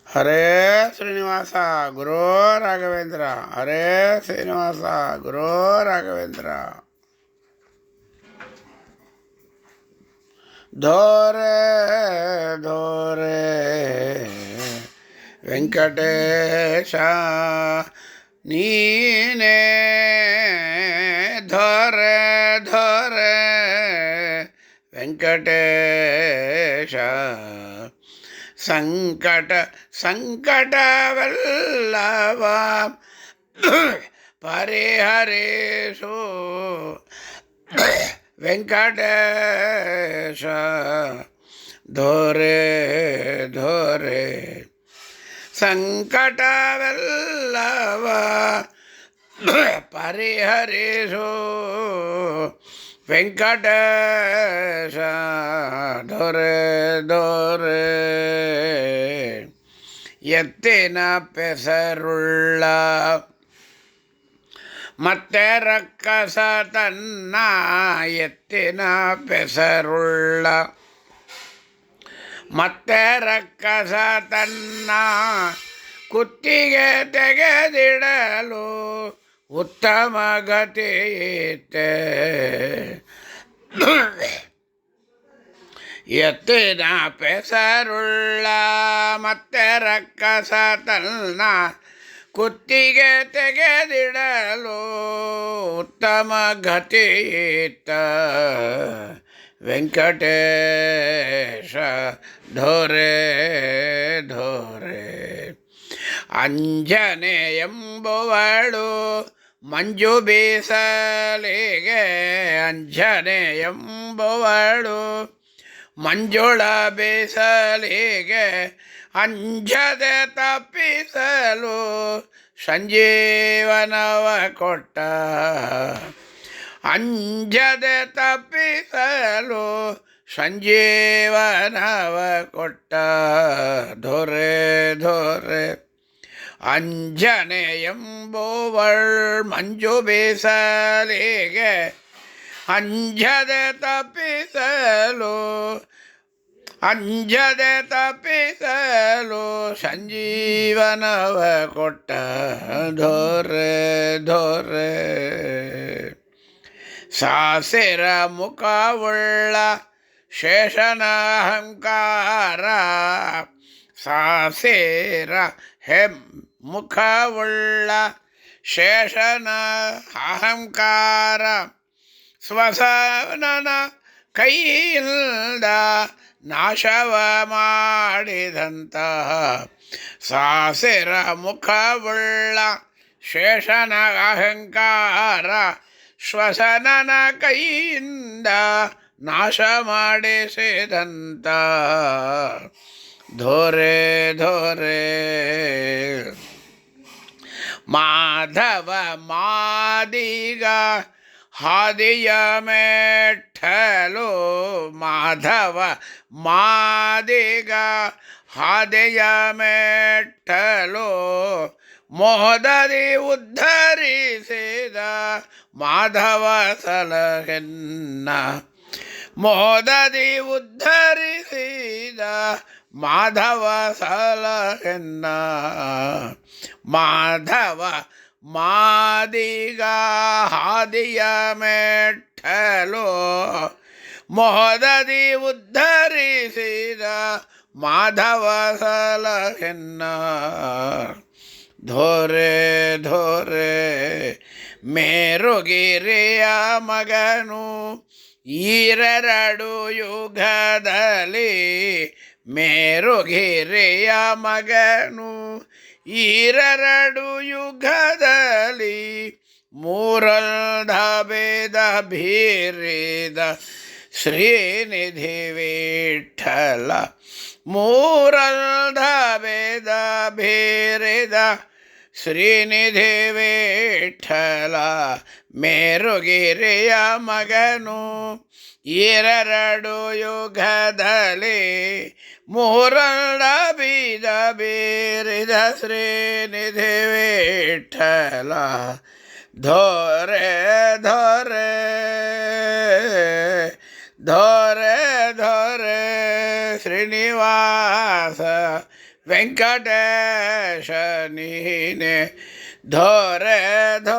ಹರೇ ಶ್ರೀನಿವಾಸ ಗುರೋ ರಾಘವೇಂದ್ರ. ಹರೇ ಶ್ರೀನಿವಾಸ ಗುರೋ ರಾಘವೇಂದ್ರ. ಧೋರೆ ಧೋರೆ ವೆಂಕಟೇಶ ನೀನೇ, ಧೋರೆ ಧೋರೆ ವೆಂಕಟೇಶ. ಸಂಕಟ ಸಂಕಟವೆಲ್ಲವ ಪರಿಹರಿಸು ವೆಂಕಟೇಶ. ಧೋರೆ ಧೋರೆ ಸಂಕಟವೆಲ್ಲವ ಪರಿಹರಿಸು ವೆಂಕಟೇಶ. ಧೋರೆ ಧೋರೆ ಎತ್ತಿನ ಪೆಸರುಳ್ಳ ಮತ್ತೆ ರಕ್ಕಸ ತನ್ನ, ಎತ್ತಿನ ಪೆಸರುಳ್ಳ ಮತ್ತೆ ರಕ್ಕಸ ತನ್ನ ಕುತ್ತಿಗೆ ತೆಗೆದಿಡಲು ಉತ್ತಮ ಗತಿಯಿತ್ತೆ. ಎತ್ತಿನ ಪೆಸರುಳ್ಳ ಮತ್ತೆ ರಕ್ಕಸ ತನ್ನ ಕುತ್ತಿಗೆ ತೆಗೆದಿಡಲು ಉತ್ತಮ ಗತಿಯಿತ್ತ ವೆಂಕಟೇಶ. ಧೋರೆ ಧೋರೆ ಅಂಜನೆ ಎಂಬುವಳು ಮಂಜು ಬೀಸಲಿಗೆ, ಅಂಜನೆ ಎಂಬುವಳು ಮಂಜುಳ ಬೀಸಲಿಗೆ ಅಂಜದೆ ತಪ್ಪಿಸಲು ಸಂಜೀವನವ ಕೊಟ್ಟ. ಅಂಜದೆ ತಪ್ಪಿಸಲು ಸಂಜೀವನವ ಕೊಟ್ಟ. ಧೋರೆ ಧೋರೆ ಅಂಜನೆ ಎಂಬುವಳ್ ಮಂಜು ಬೀಸಲಿಗೆ ಅಂಜದೆ ತಪ್ಪಿಸಲು, ಅಂಜದೆ ತಪ್ಪಿಸಲು ಸಂಜೀವನವ ಕೊಟ್ಟ. ಧೋರೆ ಧೋರೆ ಸಾಸಿರ ಮುಖವುಳ್ಳ ಶೇಷನ ಅಹಂಕಾರ, ಸಾಸಿರ ಮುಖವುಳ್ಳ ಶೇಷನ ಅಹಂಕಾರ ಸ್ವಸನನ ಕೈಯಿಂದ ನಾಶವ ಮಾಡಿದಂತಹ. ಸಾಸಿರ ಮುಖವುಳ್ಳ ಶೇಷನ ಅಹಂಕಾರ ಶ್ವಸನನ ಕೈಯಿಂದ ನಾಶ ಮಾಡಿಸಿದಂತ. ಧೋರೆ ಧೋರೆ ಮಾಧವ ಮಾದಿಗ ಹಾದಿಯ ಮೆಟ್ಟಲು, ಮಾಧವ ಮಾದಿಗ ಹಾದಿಯ ಮೆಟ್ಟಲು ಮೋಹದಲ್ಲಿ ಉದ್ಧರಿಸಿದ ಮಾಧವ ಸಲಹೆನ್ನ. ಮೋಹದಲ್ಲಿ ಉದ್ಧರಿಸಿದ ಮಾಧವ ಸಲಹೆನ್ನ. ಮಾಧವ ಮಾದಿಗ ಹಾದಿಯ ಮೆಟ್ಟಲು ಮೋಹದಲ್ಲಿ ಉದ್ಧರಿಸಿದ ಮಾಧವ ಸಲಹೆನ್ನ. ಧೋರೆ ಧೋರೆ ಮೇರುಗಿರಿಯ ಮಗನು ಈರೆರಡು ಯುಗದಲ್ಲಿ, ಮೇರುಗಿರಿಯ ಮಗನು ಈರೆರಡು ಯುಗದಲ್ಲಿ ಮೂರಲ್ದ ಭೇದ ಬೀರಿದ ಶ್ರೀನಿಧಿ ವಿಠಲ. ಮೂರಲ್ದ ಭೇದ ಬೀರಿದ ಶ್ರೀನಿಧಿ ವಿಠಲ. ಮೇರುಗಿರಿಯ ಮಗನು ಈರೆರಡು ಯುಗದಲ್ಲಿ ಮೂರಲ್ದ ಬೀದ ಬೀರಿದ ಶ್ರೀನಿಧಿ ವಿಠಲ. ಧೋರೆ ಧೋರೆ ಧೋರೆ ಧೋರೆ ಶ್ರೀನಿವಾಸ ವೆಂಕಟೇಶ ನೀನೆ ಧೋರೆ ಧೋ